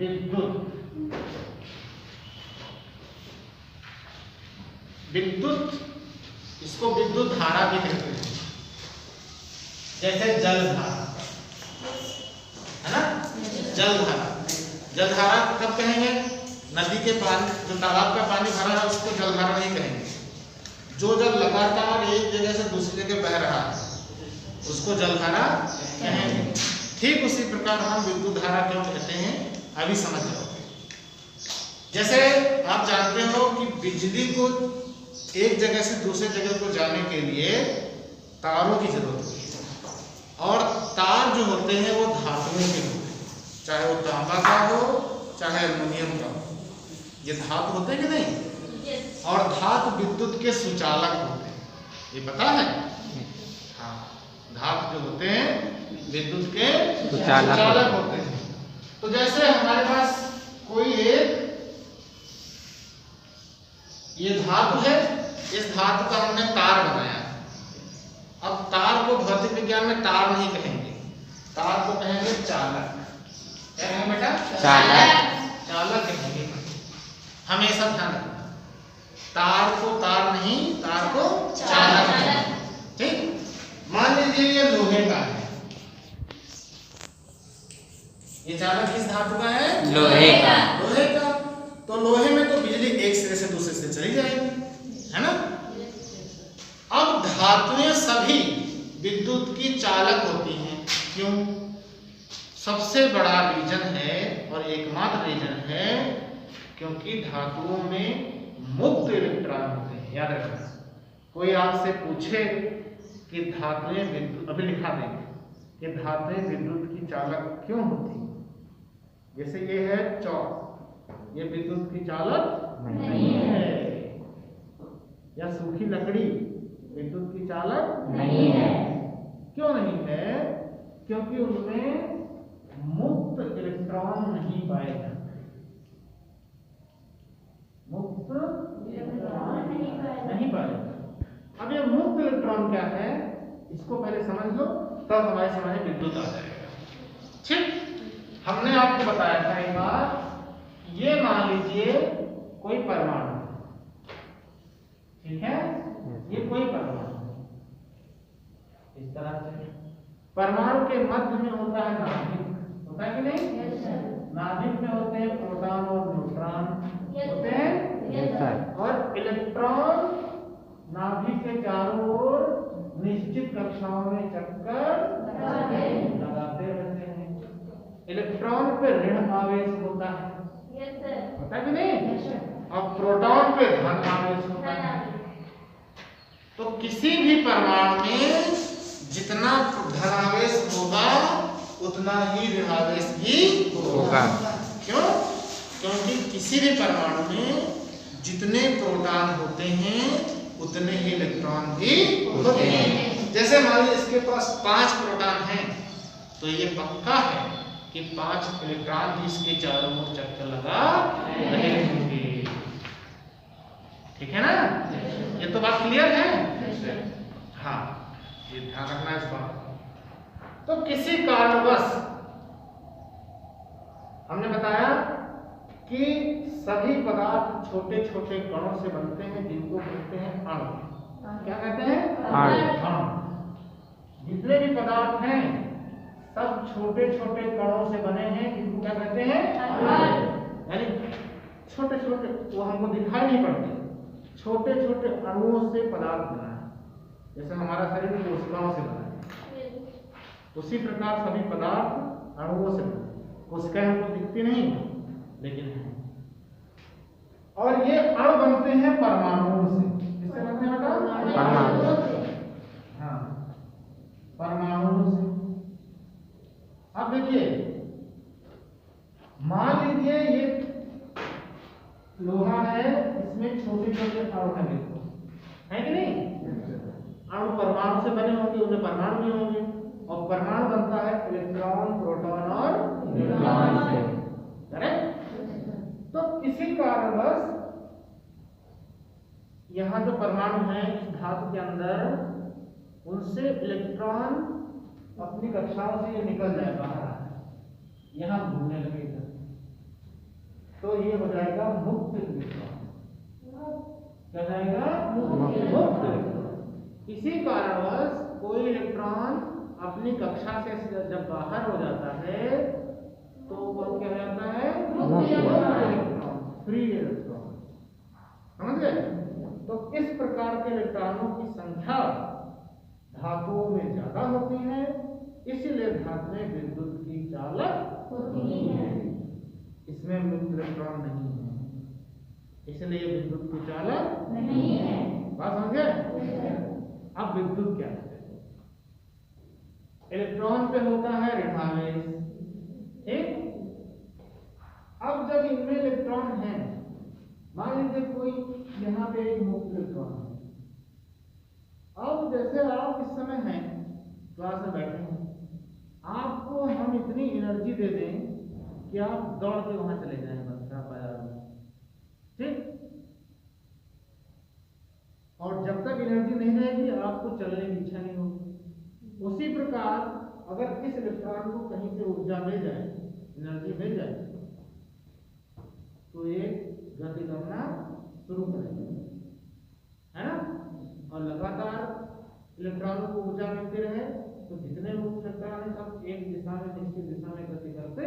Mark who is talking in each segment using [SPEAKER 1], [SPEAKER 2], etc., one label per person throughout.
[SPEAKER 1] विद्युत, विद्युत इसको विद्युत धारा भी कहते हैं। जैसे जल धारा है ना, जल धारा, जल धारा कब कहेंगे? नदी के पानी, जो तालाब का पानी भरा है उसको जल धारा नहीं कहेंगे। जो जल लगातार एक जगह से दूसरी जगह बह रहा है उसको जल धारा कहेंगे। ठीक उसी प्रकार हम विद्युत धारा क्यों कहते हैं अभी समझ जाओ। जैसे आप जानते हो कि बिजली को एक जगह से दूसरे जगह को जाने के लिए तारों की जरूरत होती है, और तार जो होते हैं वो धातुओं के होते हैं, चाहे वो तांबा का हो चाहे एल्युमिनियम का हो। ये धातु होते हैं कि नहीं? और धातु विद्युत के सुचालक होते हैं, ये पता है? हाँ, धातु जो होते हैं विद्युत के सुचालक होते हैं। तो जैसे हमारे पास कोई एक ये धातु है, इस धातु का हमने तार बनाया। अब तार को भौतिक विज्ञान में तार नहीं कहेंगे, तार को कहेंगे चालक। क्या कहेंगे बेटा? चालक, चालक कहेंगे। हमेशा ध्यान रखना, तार को तार नहीं, तार को चालक कहेंगे। ठीक, मान लीजिए ये लोहे का है, ये चालक किस धातु का है? लोहे का। लोहे का, तो लोहे में तो बिजली एक सिरे से दूसरे से चली जाएगी, है ना? अब धातुएं सभी विद्युत की चालक होती हैं। क्यों? सबसे बड़ा रीजन है और एकमात्र रीजन है क्योंकि धातुओं में मुक्त इलेक्ट्रॉन होते हैं। याद रखना, कोई आपसे पूछे कि धातुएं विद्युत, अभी लिखा देंगे कि धातुएं विद्युत की चालक क्यों होती हैं। जैसे ये है चौक, ये विद्युत की चालक नहीं है। या सूखी लकड़ी विद्युत की चालक नहीं है। क्यों नहीं है? क्योंकि उनमें मुक्त इलेक्ट्रॉन नहीं पाए जाते। मुक्त इलेक्ट्रॉन नहीं पाए जाते। अब ये मुक्त इलेक्ट्रॉन क्या है इसको पहले समझ लो, तब हमारे समझ में विद्युत आ जाएगा। ठीक, हमने आपको बताया था एक बार, ये मान लीजिए कोई परमाणु, ठीक है, ये कोई परमाणु इस तरह से, परमाणु के मध्य में होता है नाभिक, होता है कि नहीं? नाभिक में होते हैं प्रोटॉन और न्यूट्रॉन होते हैं, और इलेक्ट्रॉन नाभिक के चारों ओर निश्चित कक्षाओं में चक्कर लगाते रहते हैं। इलेक्ट्रॉन पे ऋण आवेश होता है, होता है कि नहीं? और प्रोटॉन पे धन आवेश होता है। तो किसी भी परमाणु में जितना धनावेश होगा उतना ही ऋणावेश भी होगा। क्यों? क्योंकि किसी भी परमाणु में जितने प्रोटॉन होते हैं उतने ही इलेक्ट्रॉन भी होते हैं। जैसे मान लीजिए इसके पास 5 प्रोटॉन हैं, तो ये पक्का है कि 5 इलेक्ट्रॉन भी इसके चारों ओर चक्कर लगा रहे होंगे। ठीक है ना? ये तो बात क्लियर है? हाँ, ये ध्यान रखना इस बात। तो किसी कारणवश हमने बताया कि सभी पदार्थ छोटे छोटे कणों से बनते हैं जिनको कहते हैं अणु। क्या कहते हैं? अणु। जितने भी पदार्थ हैं सब छोटे छोटे कणों से बने हैं जिनको क्या कहते हैं? अणु। यानी छोटे छोटे, वो हमको दिखाई नहीं पड़ते, छोटे छोटे अणुओं से पदार्थ बना है। जैसे हमारा शरीर कोशिकाओं से बना है, उसी प्रकार सभी पदार्थ अणुओं से बने। कोशिकाएं हमको दिखती नहीं लेकिन है। और ये अणु बनते हैं परमाणुओं से। किससे बनते हैं बेटा? परमाणु से। हाँ, परमाणुओं से। अब देखिए, मान लीजिए ये लोहा है, इसमें छोटे छोटे अणु हैं, है कि नहीं? अणु परमाणु से बने होंगे, उनमें परमाणु भी होंगे, और परमाणु बनता है इलेक्ट्रॉन, प्रोटॉन और न्यूट्रॉन से। करेक्ट? तो किसी कारणवश यहाँ जो परमाणु है इस धातु के अंदर, उनसे इलेक्ट्रॉन अपनी कक्षाओं से ये निकल जाए बाहर, यहाँ घूमने लगेगा, तो ये हो जाएगा मुक्त इलेक्ट्रॉन। क्या जाएगा? मुक्त इलेक्ट्रॉन। इसी कारणवश कोई इलेक्ट्रॉन अपनी कक्षा से जब बाहर हो जाता है तो वो क्या हो जाता है? मुक्त इलेक्ट्रॉन, फ्री इलेक्ट्रॉन। समझ गए? तो इस प्रकार के इलेक्ट्रॉनों की संख्या धातुओं में ज्यादा होती है, इसलिए धातुएं विद्युत की चालक होती है। इसमें मुक्त इलेक्ट्रॉन नहीं है, इसलिए विद्युत की चालक नहीं है। बात समझे? अब विद्युत क्या है? इलेक्ट्रॉन पे होता है ऋणावेश, ठीक? अब जब इनमें इलेक्ट्रॉन है, मान लीजिए कोई यहाँ पे एक मुक्त इलेक्ट्रॉन है। अब जैसे आप इस समय हैं, क्लास में बैठे हैं, आपको हम इतनी एनर्जी दे दें कि आप दौड़ के वहां चले जाएं, बस आप बाजार में, ठीक? और जब तक एनर्जी नहीं रहेगी आपको चलने की इच्छा नहीं होगी। उसी प्रकार अगर इस इलेक्ट्रॉन को कहीं से ऊर्जा मिल जाए, एनर्जी मिल जाए, तो ये गति करना शुरू करेगा, है ना? और लगातार इलेक्ट्रॉनों को ऊर्जा मिलती रहे तो जितने मुक्त इलेक्ट्रॉन है सब एक दिशा में निश्चित दिशा में गति करते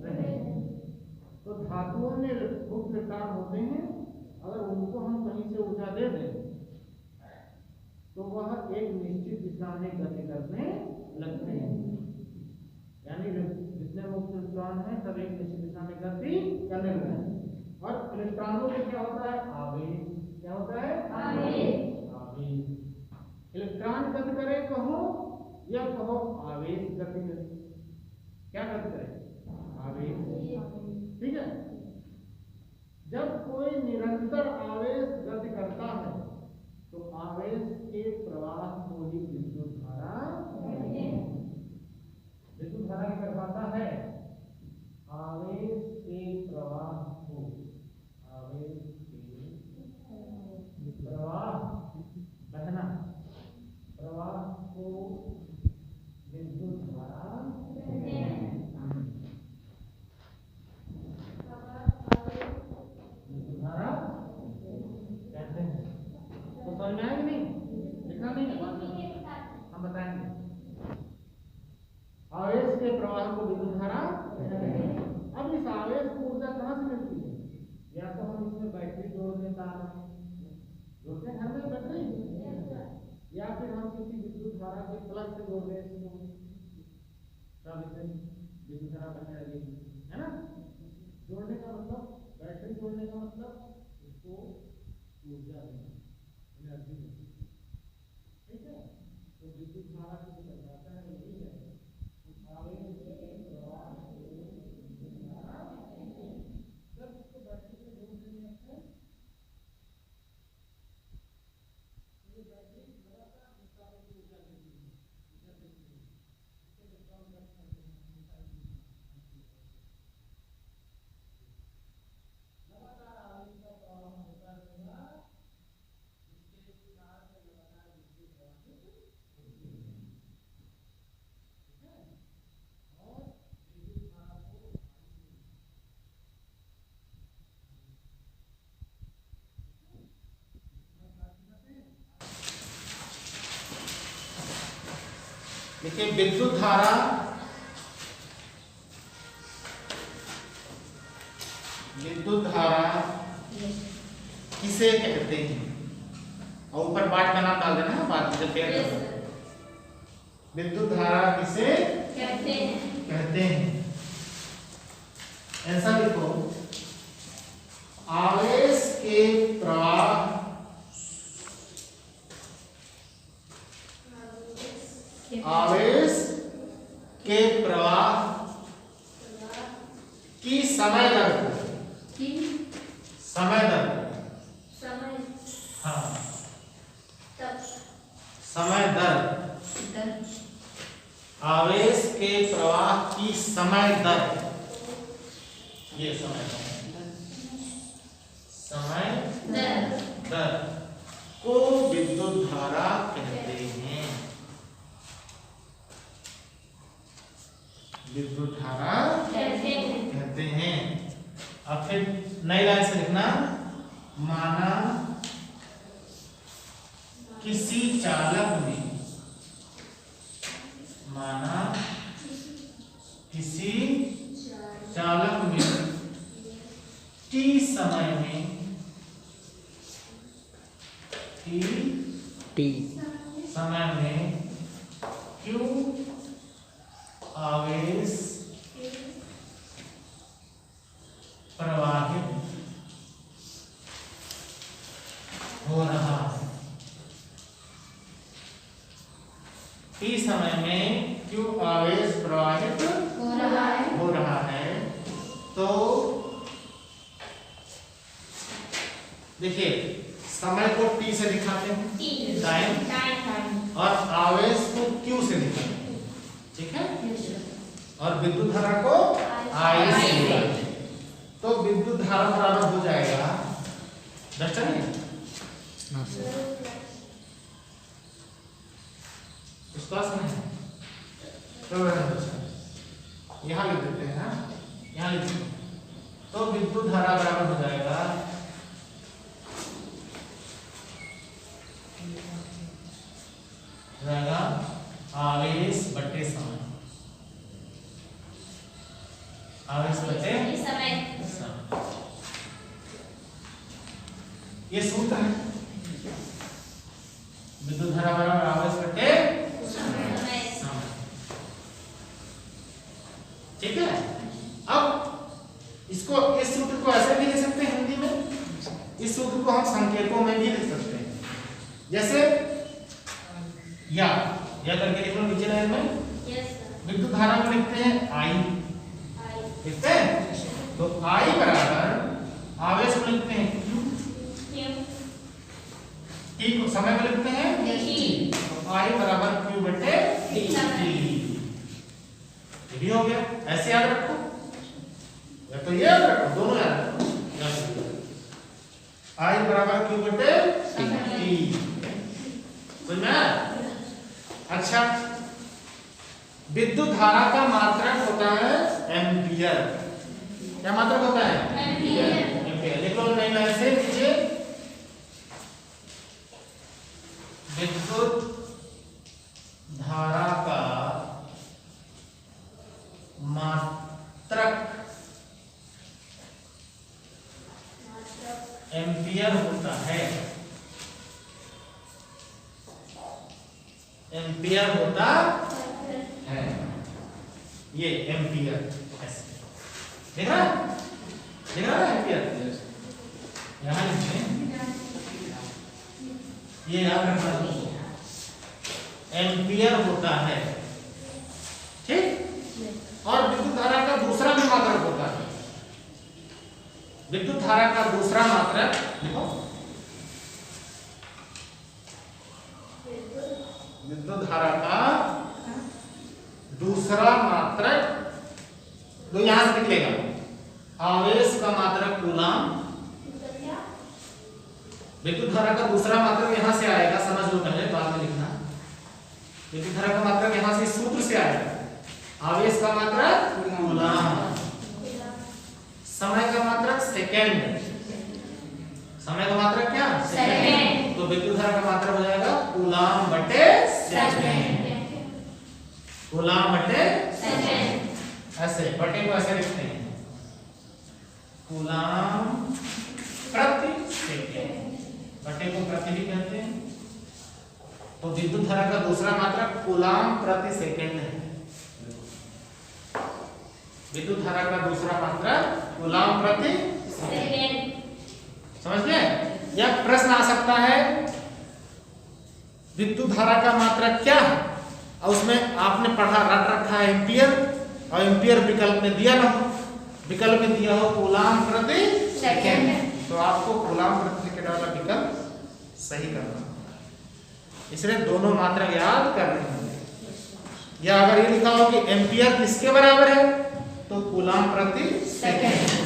[SPEAKER 1] रहे। तो धातुओं में मुक्त इलेक्ट्रॉन होते हैं, अगर उनको हम कहीं से ऊर्जा दे दें तो वह एक निश्चित दिशा में गति करने लगते हैं। यानी जितने मुक्त इलेक्ट्रॉन हैं सब एक निश्चित दिशा में गति करने लगते हैं। और इलेक्ट्रॉनों में क्या होता है? आवेश। क्या होता है? आवेश। इलेक्ट्रॉन गति करे कहो या कहो आवेश गति करे। क्या गति करे? आवेश। ठीक है? जब कोई निरंतर आवेश गति करता है तो आवेश के प्रवाह को ही विद्युत धारा कहते हैं। विद्युत धारा क्या करवाता है? आवेश के प्रवाह को, आवेश के प्रवाह, बहना प्रवाह को विद्युत धारा कहते हैं। विद्युत धारा कहते हैं। तो समझ में आएगी नहीं? लिखना नहीं है, बात हम बताएंगे। आवेश के प्रवाह को विद्युत धारा कहते हैं। अब इस आवेश को ऊर्जा कहाँ से मिलती है? या तो हम इसमें बैटरी जोड़ दें, तार जोड़ते हैं घर में बैटरी, या फिर हम किसी विद्युत धारा के प्लग से जोड़ दें इसको, तब इसमें विद्युत धारा बनने लगेगी, है ना? जोड़ने का मतलब, बैटरी जोड़ने का मतलब इसको ऊर्जा देना, एनर्जी देना, ठीक है? तो विद्युत धारा की जो परिभाषा है यही है, आवेश के प्रवाह को विद्युत धारा कहते हैं। जब इसको बैटरी से जोड़ देंगे तो ये बैटरी लगातार विस्तार की ऊर्जा देती है, इससे इलेक्ट्रॉन प्राप्त करते हैं। लगातार आवेश का प्रवाह होता रहेगा, इसके कारण से लगातार विद्युत प्रवाहित होती है, ठीक है? और विद्युत धारा को देखिए, विद्युत धारा किसे कहते हैं? और ऊपर पाठ का नाम डाल देना है, बाद में क्लियर कर देना। विद्युत धारा किसे कहते हैं? ऐसा लिखो, आवेश के प्रवाह की समय दर को, समय दर, हाँ, समय दर, आवेश के प्रवाह की समय दर, ये समय दर को विद्युत धारा कहते हैं। विद्युत धारा कहते हैं। अब फिर नई लाइन से लिखना, माना किसी चालक ने, माना किसी चालक ने टी समय में, टी समय में क्यू आवेश प्रवाहित हो रहा है। टी समय में क्यू आवेश प्रवाहित हो रहा है। तो देखिए, समय को टी से दिखाते हैं, टाइम, और आवेश को क्यू से दिखाते हैं, ठीक है। और विद्युत धारा को आई से दिखाते हैं। तो विद्युत धारा बराबर हो जाएगा, विश्वास नहीं है तो यहाँ लिख देते हैं, यहाँ लिख देते हैं। तो विद्युत धारा बराबर हो जाएगा आवेश बटे समय, आवेश बटे समय। ये सूत्र है, विद्युत धारा बराबर आवेश बटे समय, ठीक है। अब इसको, इस सूत्र को ऐसे भी लिख सकते हैं हिंदी में, इस सूत्र को हम संकेतों में भी लिख सकते हैं। जैसे या करके लिख लो नीचे लाइन में, विद्युत धारा को लिखते हैं आई, लिखते हैं। तो आई बराबर आवेश को लिखते हैं क्यू, टी को समय को लिखते हैं टी। तो आई बराबर क्यू बटे टी। ये भी हो गया, ऐसे याद रखो, या तो ये याद रखो, दोनों याद रखो। आई बराबर क्यू बटे टी, समझ में आया? अच्छा, विद्युत धारा का मात्रक होता है एम्पियर। क्या मात्रक होता है? एम्पियर। लिख लो नई लाइन से नीचे, विद्युत धारा का मात्रक एम्पियर होता है, एम्पियर होता है। ये एम्पियर ऐसे देख रहा है एम्पियर, यहाँ लिखते हैं, ये याद रखना, एम्पियर होता है, ठीक। और विद्युत धारा का दूसरा भी मात्रक होता है, विद्युत धारा का दूसरा मात्रक लिखो, विद्युत धारा का दूसरा मात्रक, तो यहां से निकलेगा आवेश का मात्रक कूलाम। विद्युत धारा का दूसरा मात्रक यहां से आएगा, समझ लो पहले, बाद में लिखना। विद्युत धारा का मात्रक यहां से सूत्र से आएगा, आवेश का मात्रक कूलाम, समय का मात्रक सेकेंड, समय का मात्रक क्या? सेकेंड। तो विद्युत धारा का मात्रक हो जाएगा कूलाम बटे सेकेंड, कूलाम बटे सेकेंड। ऐसे बटे को ऐसे लिखते हैं, कूलाम प्रति सेकेंड, बटे को प्रति भी कहते हैं। तो विद्युत धारा का दूसरा मात्रक कूलाम प्रति सेकेंड है, विद्युत धारा का दूसरा मात्रक कूलाम प्रति सेकेंड, समझ गए? यह प्रश्न आ सकता है, विद्युत धारा का मात्रक क्या है, और उसमें आपने पढ़ा रट रखा है एम्पियर, और एम्पियर विकल्प में दिया ना हो, विकल्प में दिया हो कूलाम प्रति सेकेंड, तो आपको कूलाम प्रति सेकेंड वाला विकल्प सही करना होगा। इसलिए दोनों मात्रक याद करने होंगे। या अगर ये लिखा हो कि एम्पियर किसके बराबर है, तो कूलाम प्रति सेकेंड।